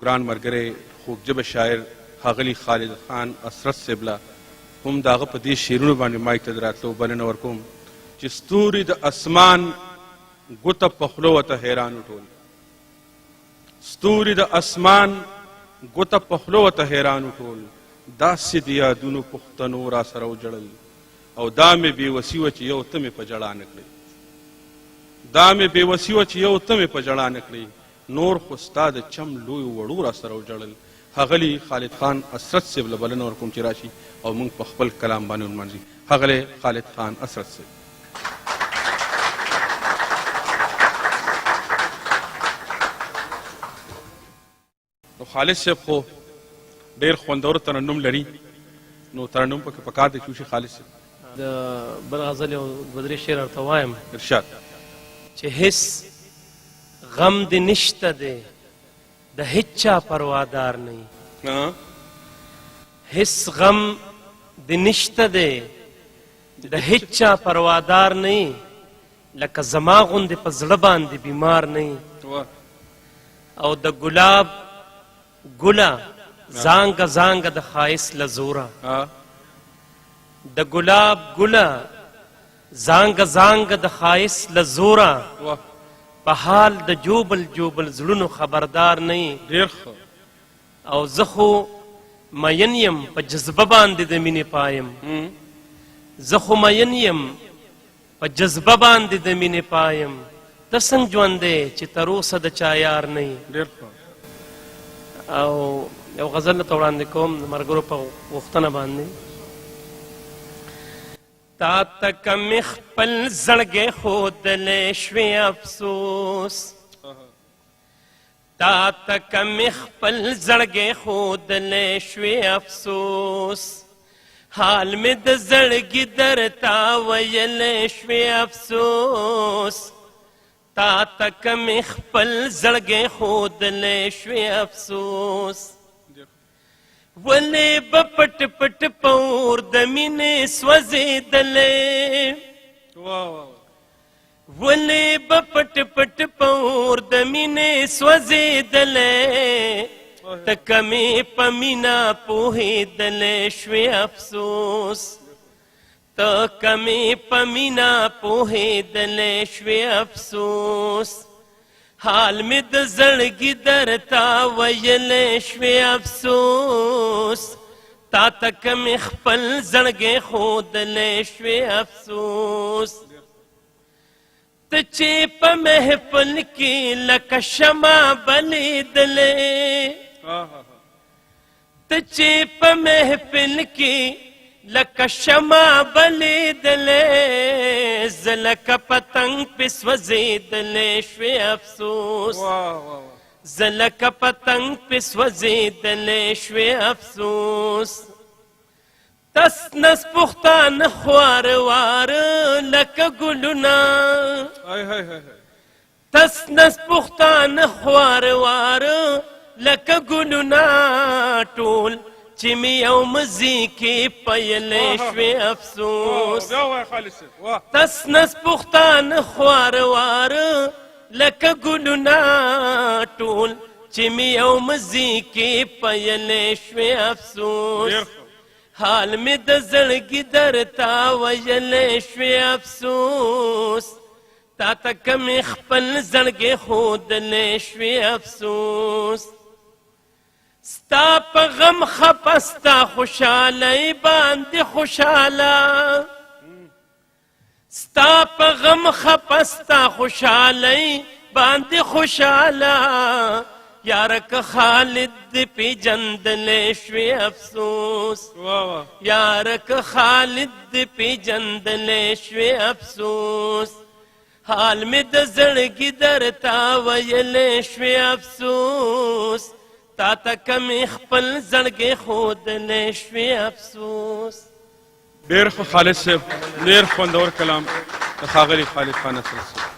ګران ملګری خوږ ژبه شاعر ښاغلي خالد خان اسرت صاحب له هم د هغه په دې شعرونو باندې مایک ته د راتلو بلنه ورکوم چې ستوري د اسمان ګوته په خوله ورته حیران ټول ستوري د اسمان ګوته په خوله ورته حیران ټول داسې د یادونو پوښتنو را سره وجړل او دا مې بېوسي وه چې یو ته مې په ژړا نه کړې دا مې بېوسي وه چې یو ته مې په ژړا نه کړې نور خو ستا د چم لویو وړو را سره وجړل ښاغلي خالد خان اسرت صاحب له بلنه ورکوم چې راشي او موږ په خپل کلام باندې ونمانځي ښاغلی خالد خان اسرت صاحب نو خالد صاحب خو ډېر خوندور ترنم لري نو ترنم پکې پکار دی چې خالد صاحب د بل غزل یو دوه درې شعر ورته وایم ارشاد چې هیڅ غم دې نشته دی د هیچ چا پروادار نه هیڅ غم دې نشته دی د هیچ چا پروادار نه لکه زما غوندې په زړه باندې بیمار نه او د ګلاب ګله زانګه زانګه د ښایست له زوره د ګلاب ګله زانګه زانګه د ښایست له زوره په حال د جوبل جوبل زړونو خبردار نه ډېر او زه خو مین یم په جذبه باندې د مینې پایم زه خو مین یم په جذبه باندې د مینې پایم ته څنګه ژوند دی چې تر اوسه د چا یار نه ډېر او یو غزل درته وړاندې کوم د ملګرو په غوښتنه باندې تا ته که مې خپل زړګی ښودلی شوې افسوس تا ته که مې خپل زړګی ښودلی شوې افسوس حال مې د زړګي درته ویلی شوې افسوس تا ته که مې خپل زړګی ښودلی شوې افسوس ولې به پټ پټ په اور د مینې سوځېدلی ولې به پټ پټ په اور د مینې سوځېدلی ته کمې په مینا پوهېدلی شوې افسوس ته کمې په مینا پوهېدلی شوې افسوس حال مې د زړګي درته ویلی شوې افسوس تا ته که مې خپل زړګی ښودلی شوې افسوس ته چې په محفل کې لکه شمع بلیدلی ته چې په محفل کې لکه شمع بلیدلی زه لکه پتنګ پې سوځېدلی شوې افسوس زه لکه پتنګ پې سوځېدلی شوې افسوس تس نس پښتانه خواره واره لکه ګلونه تس نس پښتانه خواره واره لکه ګلونه ټول چې مې یو مزي کې پیلی شوې افسوس تس نس پښتانه خواره واره لکه ګلونه ټول چې مې یو مزي کې پیلی شوې افسوس حال مې د زړګي درته ویلی شوې افسوس تا ته که مې خپل زړګی ښودلی شوې افسوس ستا په غم خفه ستا خوشحالۍ باندې خوشحاله ستا په غم خفه ستا خوشحالۍ باندې خوشحاله یاره که خالد دې پیژندلی شوې افسوس یاره که خالد دې پیژندلی شوې افسوس حال مې د زړګي درته ویلی شوې افسوس تا ته که مې خپل زړګی ښودلی شوې افسوس ډېر ښه خالد صاحب ډېر خوندور کلام د ښاغلي خالد خان اسرت صاحب